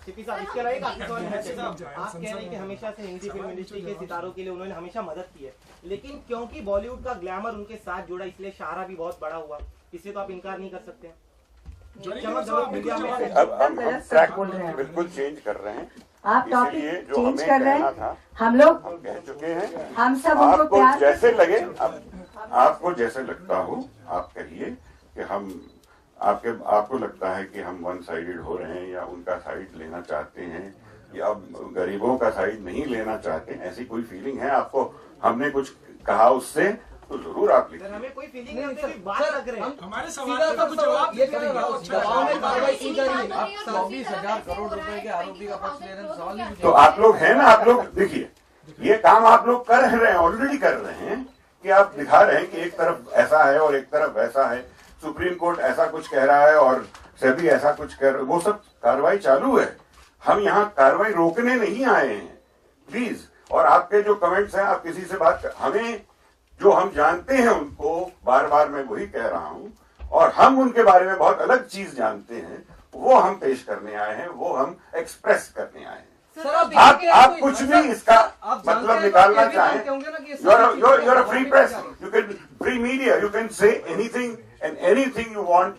CP साहब, इसके अलावा एक आखिरी सवाल है। आप कह रहे हैं कि हमेशा से हिंदी फिल्म इंडस्ट्री के सितारों के लिए उन्होंने हमेशा मदद की है, लेकिन क्योंकि बॉलीवुड का ग्लैमर उनके साथ जुड़ा इसलिए शाहरा भी बहुत बड़ा हुआ, इससे तो आप इनकार नहीं कर सकते हैं। अब हम ट्रैक बिल्कुल चेंज कर रहे हैं, आप टॉपिक जो चेंज हमें कर रहे कहना हैं। था हम लोग हम कह चुके हैं। हम सब उनको आपको प्यार जैसे लगे, आपको जैसे लगता हो आप कहिए कि हम आपको लगता है कि हम वन साइडेड हो रहे हैं या उनका साइड लेना चाहते हैं या गरीबों का साइड नहीं लेना चाहते, ऐसी कोई फीलिंग है आपको? हमने कुछ कहा उससे तो जरूर आप लिखें। हमें कोई फीलिंग नहीं है, बात लग रहे हैं। हमारे सवाल का कुछ जवाब ये करेंगे। दबाव में कार्रवाई की जा रही है। आप 24,000 करोड़ रुपए के आरोपी का पक्ष ले रहे हैं, सवाल ही तो आप लोग हैं ना, आप लोग देखिए ये काम आप लोग कर रहे हैं, ऑलरेडी कर रहे हैं कि आप दिखा रहे हैं कि एक तरफ ऐसा है और एक तरफ वैसा है, सुप्रीम कोर्ट ऐसा कुछ कह रहा है और सेबी ऐसा कुछ कह रहा है, वो सब कार्रवाई चालू है। हम यहाँ कार्रवाई रोकने नहीं आए हैं, प्लीज। और आपके जो कमेंट्स हैं, आप किसी से हमें जो हम जानते हैं उनको बार बार मैं वही कह रहा हूं, और हम उनके बारे में बहुत अलग चीज जानते हैं, वो हम पेश करने आए हैं, वो हम एक्सप्रेस करने आए हैं। आप कुछ भी इसका मतलब निकालना चाहें, you're a free press, you can free media, you can say anything and anything you want,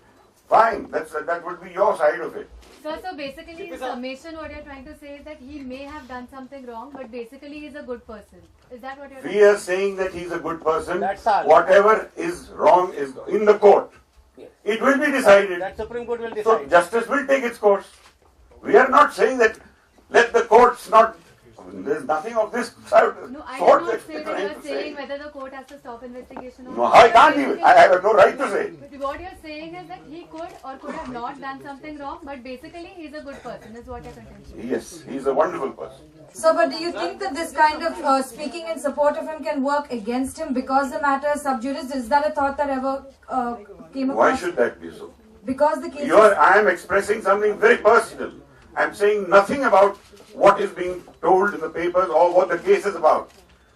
fine, that would be your side of it. Sir, so basically in summation what you're trying to say is that he may have done something wrong, but basically he's a good person. Is that what you're We are saying that he's a good person. That's all. Whatever is wrong is in the court. Yes. It will be decided. That Supreme Court will So decide. justice will take its course. We are not saying that let the courts not. There's nothing of this sort. No, I sort did not that say we're that trying you're to saying say. whether the court has to stop investigation or No, I can't even. I have no right to say. But what you're saying is that he could or could have not done something wrong, but basically he's a good person, is what you're contending. Yes, he's a wonderful person. So, but do you think that this kind of speaking in support of him can work against him because the matter is sub judice? Is that a thought that ever came across? Why should that be so? Because the case I am expressing something very personal. I'm saying nothing about what is being told in the papers or what the case is about.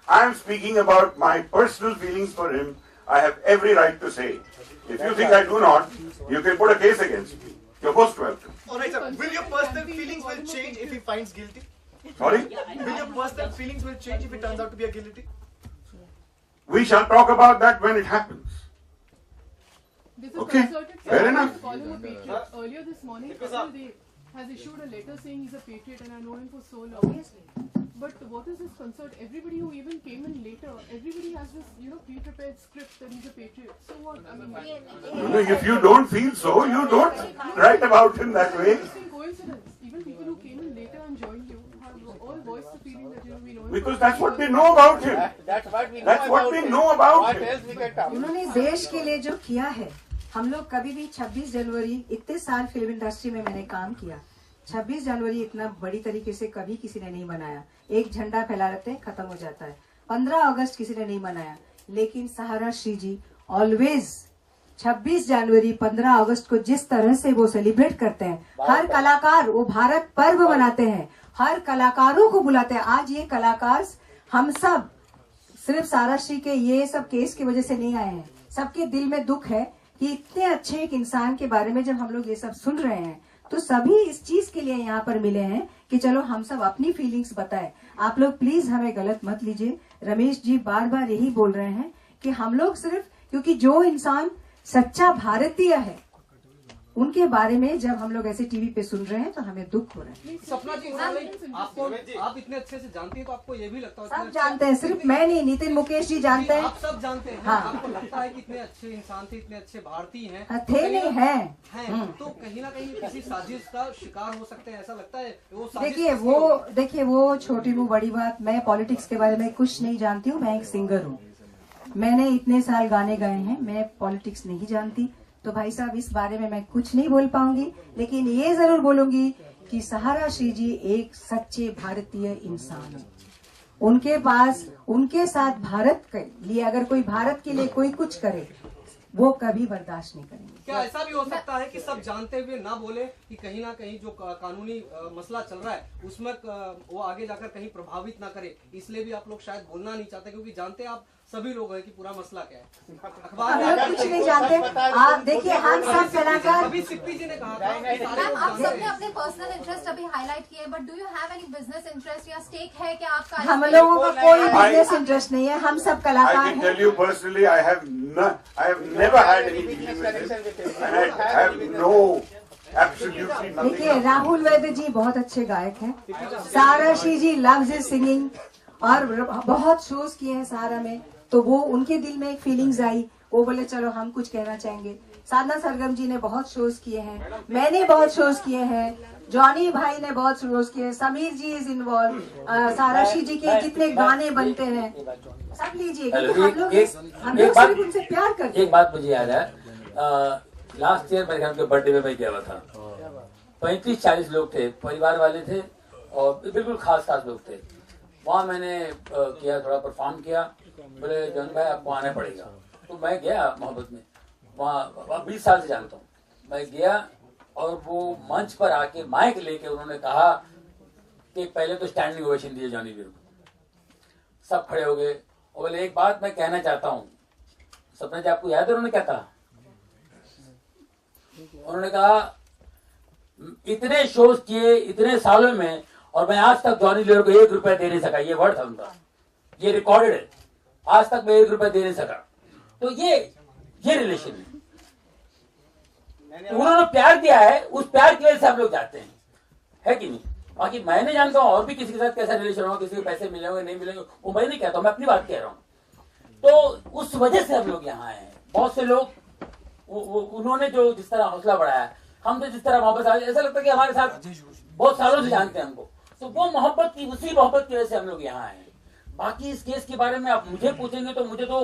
I am speaking about my personal feelings for him. I have every right to say. If you think I do not, you can put a case against me. You're most welcome. Alright, sir. Will your personal feelings will change if he finds guilty? Sorry? Will your personal feelings will change if he turns out to be a guilty? We shall talk about that when it happens. This is Okay, concerted fair for enough. call him a patriot. Earlier this morning, Kapil Dev has issued a letter saying he's a patriot and I know him for so long. But what is this concern? Everybody who even came in later, everybody has this, pre-prepared script that he's a patriot. So what? I mean, No, if you don't feel so, you don't write about him that way. interesting coincidence. Even people who came in later and joined you have all voiced the feeling that we know him. Because that's what we know about him. That's what we know That's what about we him. know about What him. else we can talk? उन्होंने देश के लिए जो किया है, हम लोग कभी भी 26 जनवरी इतने साल फिल्म इंडस्ट्री में मैंने काम किया, 26 जनवरी इतना बड़ी तरीके से कभी किसी ने नहीं मनाया। एक झंडा फैला रहते हैं, खत्म हो जाता है। 15 अगस्त किसी ने नहीं मनाया, लेकिन सहारा श्री जी ऑलवेज 26 जनवरी 15 अगस्त को जिस तरह से वो सेलिब्रेट करते हैं, हर कलाकार वो भारत पर्व मनाते हैं, हर कलाकारों को बुलाते हैं। आज ये कलाकार हम सब सिर्फ सहारा श्री के ये सब केस की वजह से नहीं आए हैं, सबके दिल में दुख है कि इतने अच्छे एक इंसान के बारे में जब हम लोग ये सब सुन रहे हैं, तो सभी इस चीज के लिए यहाँ पर मिले हैं कि चलो हम सब अपनी फीलिंग्स बताएं। आप लोग प्लीज हमें गलत मत लीजिए। रमेश जी बार बार यही बोल रहे हैं कि हम लोग सिर्फ, क्योंकि जो इंसान सच्चा भारतीय है उनके बारे में जब हम लोग ऐसे टीवी पे सुन रहे हैं तो हमें दुख हो रहा है। सपना जी, आपको आप इतने अच्छे से जानती हैं तो आपको ये भी लगता है सब जानते हैं, सिर्फ मैं नहीं, नितिन मुकेश जी जानते हैं। आप सब जानते हैं। हाँ। आपको लगता है कि इतने अच्छे इंसान थे, इतने अच्छे भारतीय हैं, हाँ, थे नहीं हैं। हैं तो कहीं ना कहीं किसी साजिश का शिकार हो सकते हैं, ऐसा लगता है वो साजिश देखिए वो छोटी मुँह बड़ी बात। मैं पॉलिटिक्स के बारे में कुछ नहीं जानती हूँ, मैं एक सिंगर हूँ, मैंने इतने साल गाने गाए हैं, मैं पॉलिटिक्स नहीं जानती। तो भाई साहब इस बारे में मैं कुछ नहीं बोल पाऊंगी, लेकिन ये जरूर बोलूंगी कि सहारा श्री जी एक सच्चे भारतीय इंसान है। उनके पास, उनके साथ भारत के लिए अगर कोई भारत के लिए कोई कुछ करे, वो कभी बर्दाश्त नहीं करेंगे। क्या ऐसा भी हो सकता है कि सब जानते हुए ना बोले कि कहीं ना कहीं जो कानूनी मसला चल रहा है उसमें वो आगे जाकर कहीं प्रभावित ना करे, इसलिए भी आप लोग शायद बोलना नहीं चाहते, क्योंकि जानते हैं आप सभी लोग हैं कि पूरा मसला क्या है। हम लोग कुछ नहीं जानते। आप देखिए, हम सब कलाकार, अभी सिप्पी जी ने कहा था कि सारे मैम, लोग आप जानते सबने हैं। अपने पर्सनल इंटरेस्ट अभी हाईलाइट किए, but do you have any business interest या स्टेक है कि आपका? हम लोगों का कोई बिजनेस इंटरेस्ट नहीं है, हम सब I कलाकार can हैं। tell you personally, I have never had any dealing with this, and I have no, absolutely nothing. देखिए, राहुल वैद्य जी बहुत अच्छे गायक हैं, साराशी जी लव्स हिज सिंगिंग और बहुत शोज किए हैं सारा में, तो वो उनके दिल में एक फीलिंग्स आई, वो बोले चलो हम कुछ कहना चाहेंगे। साधना सरगम जी ने बहुत शोज किए हैं, मैंने बहुत शोज किए हैं, जॉनी भाई ने बहुत शोज किए हैं, समीर जी इज इन्वॉल्व, साराशी जी के जितने गाने बनते हैं सब लीजिए, क्योंकि हम लोग सिर्फ उनसे प्यार करते हैं। एक बात मुझे याद है, लास्ट ईयर मेरे घर के बर्थडे में मैं गया हुआ था, 35-40 लोग थे, परिवार वाले थे और बिल्कुल खास लोग थे। वहाँ मैंने किया, थोड़ा परफॉर्म किया, बोले जॉन भाई आपको आना पड़ेगा, तो मैं गया मोहब्बत में, वहाँ 20 साल से जानता हूँ, मैं गया और वो मंच पर आके माइक लेके उन्होंने कहा कि पहले तो स्टैंडिंग ओवेशन दिए जॉनी वीर को, सब खड़े हो गए और बोले एक बात मैं कहना चाहता हूँ। सपना जी आपको याद है उन्होंने क्या कहा? उन्होंने कहा इतने शोज किए इतने सालों में और मैं आज तक जॉनी लीवर को 1 रुपया दे नहीं सका, ये वर्ड था उनका, ये रिकॉर्डेड है, आज तक मैं 1 रुपया दे नहीं सका। तो ये रिलेशन है, उन्होंने प्यार दिया है, उस प्यार की वजह से हम लोग जाते हैं, है कि नहीं? बाकी मैं नहीं जानता हूँ और भी किसी के साथ कैसा रिलेशन होगा, किसी को पैसे मिलेंगे नहीं मिलेंगे, वो मैं नहीं कहता हूँ, मैं अपनी बात कह रहा हूँ। तो उस वजह से हम लोग यहाँ आए हैं। बहुत से लोग उन्होंने जो जिस तरह हौसला बढ़ाया, हम तो जिस तरह वापस आए, ऐसा लगता है कि हमारे साथ बहुत सालों से जानते हैं हमको, तो वो मोहब्बत की, उसी मोहब्बत की वजह से हम लोग यहाँ आए हैं। बाकी इस केस के बारे में आप मुझे पूछेंगे तो मुझे तो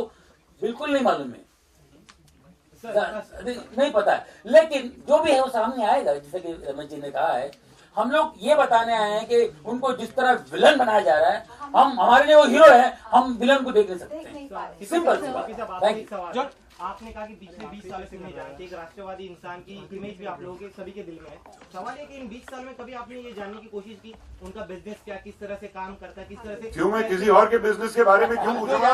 बिल्कुल नहीं मालूम है, नहीं पता है, लेकिन जो भी है वो सामने आएगा। जैसे कि रमेश जी ने कहा है, हम लोग ये बताने आए हैं कि उनको जिस तरह विलन बनाया जा रहा है, हम हमारे लिए वो हीरो है, हम विलन को देख नहीं सकते हैं। सिंपल सी बात। Thank you. आपने कहा कि पिछले 20 सालों से नहीं जानते, एक राष्ट्रवादी इंसान की इमेज भी आप लोगों के सभी के दिल में है। सवाल है कि इन 20 साल में कभी आपने ये जानने की कोशिश की उनका बिजनेस क्या, किस तरह से काम करता है, किस तरह से क्यों मैं किसी और के बिजनेस के बारे में क्यों पूछूंगा?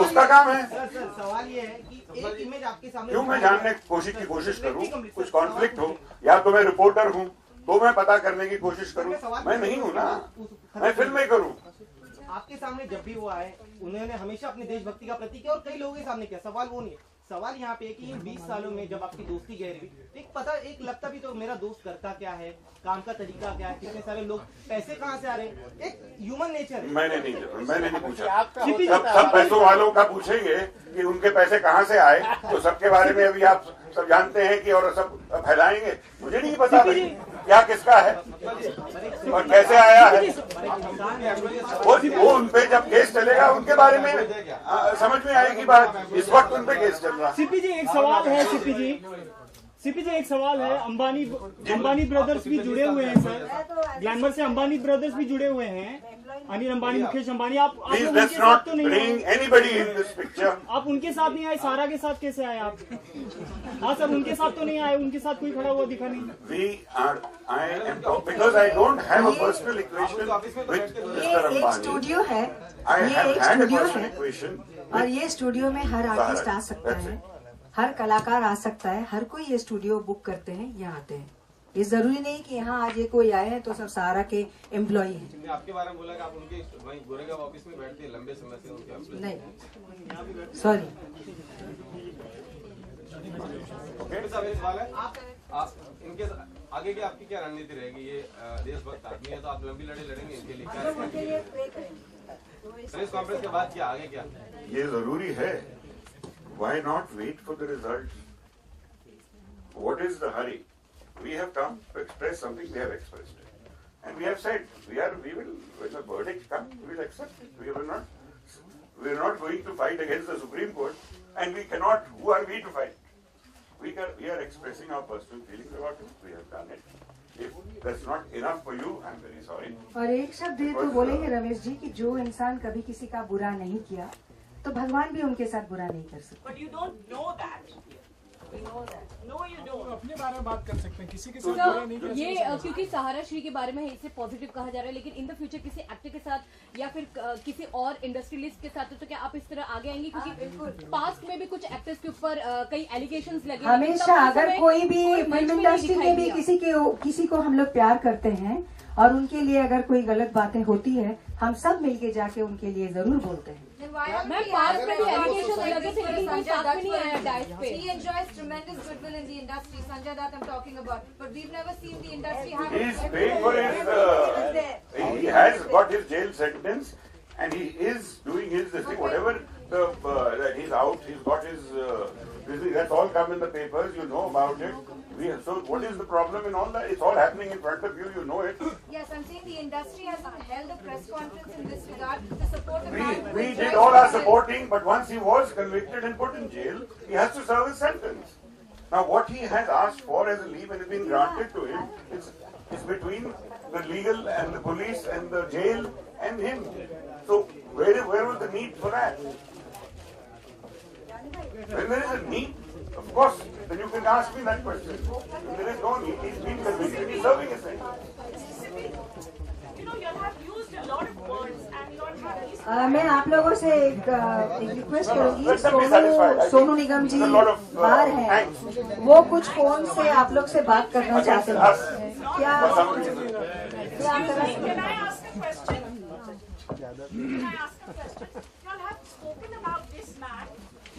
उसका काम है। सर सवाल ये है कि एक इमेज आपके सामने, क्यों मैं जानने की कोशिश करूं? कुछ कॉन्फ्लिक्ट हो, या तो मैं रिपोर्टर हूं तो मैं पता करने की कोशिश करूं, मैं नहीं हूं ना, मैं फिल्में करूं। आपके सामने जब भी वो आए, उन्होंने हमेशा अपनी देशभक्ति का प्रतीक किया और कई लोगों के सामने किया। सवाल वो नहीं है, सवाल यहाँ पे है कि इन 20 सालों में जब आपकी दोस्ती गहरी हुई, एक लगता भी तो मेरा दोस्त करता क्या है, काम का तरीका क्या है, कितने सारे लोग, पैसे कहाँ से आ रहे हैं, एक ह्यूमन नेचर है। मैंने नहीं पूछा। सब पैसों वालों का पूछेंगे कि उनके पैसे कहाँ से आए, तो सबके बारे में अभी आप सब जानते हैं कि और सब फैलाएंगे। मुझे नहीं पता भाई क्या किसका है और कैसे आया है, वो उन पे जब केस चलेगा उनके बारे में समझ में आएगी बात। इस वक्त उन पे केस चल रहा है। सीपी जी एक सवाल है, एक सवाल है, अंबानी ब्रदर्स भी जुड़े हुए हैं सर, ग्लैमर से अंबानी ब्रदर्स भी जुड़े हुए हैं, अनिल अंबानी, मुकेश अंबानी, आप लोग उनके साथ तो नहीं आए, आप उनके साथ नहीं आए, सारा के साथ कैसे आए आप? हाँ सर, उनके साथ तो नहीं आए, उनके साथ कोई खड़ा हुआ दिखा नहीं। Because I don't have a personal equation with Mr. एक स्टूडियो है, ये एक स्टूडियो है और ये स्टूडियो में हर आर्टिस्ट आ सकता है, हर कलाकार आ सकता है, हर कोई ये स्टूडियो बुक करते हैं, यहाँ आते हैं। ये जरूरी नहीं कि यहाँ आज ये कोई आए हैं तो सब सहारा के एम्प्लॉय हैं। आपके बारे में बोला कि आप उनके गोरेगांव ऑफिस में बैठते हैं लंबे समय से उनके ऑफिस? नहीं, सॉरी। सवाल है, आप इनके आगे की आपकी क्या रणनीति रहेगी? ये देशभक्त आदमी है तो आप लंबी लड़ाई लड़ेंगे इनके लिए? प्रेस कॉन्फ्रेंस के बाद क्या आगे क्या? ये जरूरी है। Why not wait for the result? What is the hurry? We have come to express something. We have expressed it, and we have said we will. When the verdict comes, we will accept it. We are not going to fight against the Supreme Court, and we cannot. Who are we to fight? We are expressing our personal feelings about it. We have done it. If that's not enough for you, I'm very sorry. और एक शब्द ये तो बोलेंगे रमेश जी कि जो इंसान कभी किसी का बुरा नहीं किया, तो भगवान भी उनके साथ बुरा नहीं कर सकते। But you don't know that. अपने बारे में बात कर सकते हैं, किसी के साथ तो बुरा नहीं कर ये सकते। क्योंकि सहारा श्री के बारे में इसे पॉजिटिव कहा जा रहा है, लेकिन इन द फ्यूचर किसी एक्टर के साथ या फिर किसी और इंडस्ट्रियलिस्ट के साथ तो क्या आप इस तरह आगे आएंगे? क्योंकि पास्ट में भी कुछ एक्टर्स के ऊपर कई एलिगेशंस लगे, हमेशा अगर कोई भी फिल्म इंडस्ट्री में भी किसी को हम लोग प्यार करते हैं और उनके लिए अगर कोई गलत बातें होती है, हम सब मिलके जाके उनके लिए जरूर बोलते हैं। मैं पास्ट में भी एलिगेशंस लगे थे, लेकिन कोई साथ में नहीं आया डाइट पे। He enjoys tremendous goodwill in the industry. Sanjay Dutt I'm talking about, but we've never seen the industry have. He is paying for his. He has got his jail sentence, and he is doing his this thing. Whatever that he's out, he's got his. That's all come in the papers. You know about it. So what is the problem in all that? It's all happening in front of you. You know it. Yes, I'm saying the industry hasn't held a press conference in this regard to support the man. We did all our supporting, but once he was convicted and put in jail, he has to serve his sentence. Now, what he has asked for as a leave and has been granted to him is between the legal and the police and the jail and him. So, where was the need for that? When there is a need, of course, then you can ask me that question. When there is no need, he's been convicted, he's serving his sentence. You know, you have used a lot of words and you have used... मैं आप लोगों से एक request करूंगी, सोनू निगम जी बाहर हैं, वो कुछ फोन से आप लोग से बात करना चाहते हैं क्या? Can I ask a question? Can I ask a question? You all have spoken about this man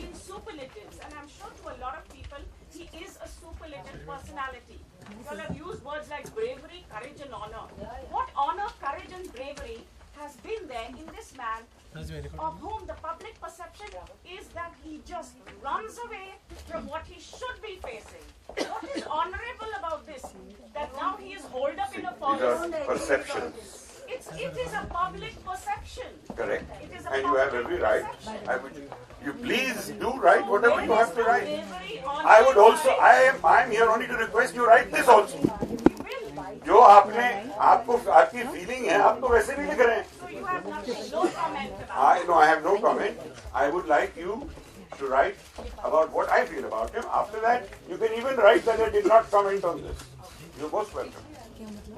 in superlatives, and I'm sure to a lot of people, he is a superlative personality. You all have used words like bravery, courage and honor. What honor, courage and bravery has been there in this man, of whom the public perception is that he just runs away from what he should be facing. What is honorable about this? That now he is holed up in a forest. These are perceptions. It is a public perception. Correct. It is a And you have public every right. perception. You please do write whatever you have to write. I would also, I am here only to request you write this also. जो आपको आपकी feeling है, आप तो वैसे भी लिख रहे हैं. So you have nothing, no comment about I have no comment. I would like you to write about what I feel about him. After that, you can even write that I did not comment on this. You're most welcome.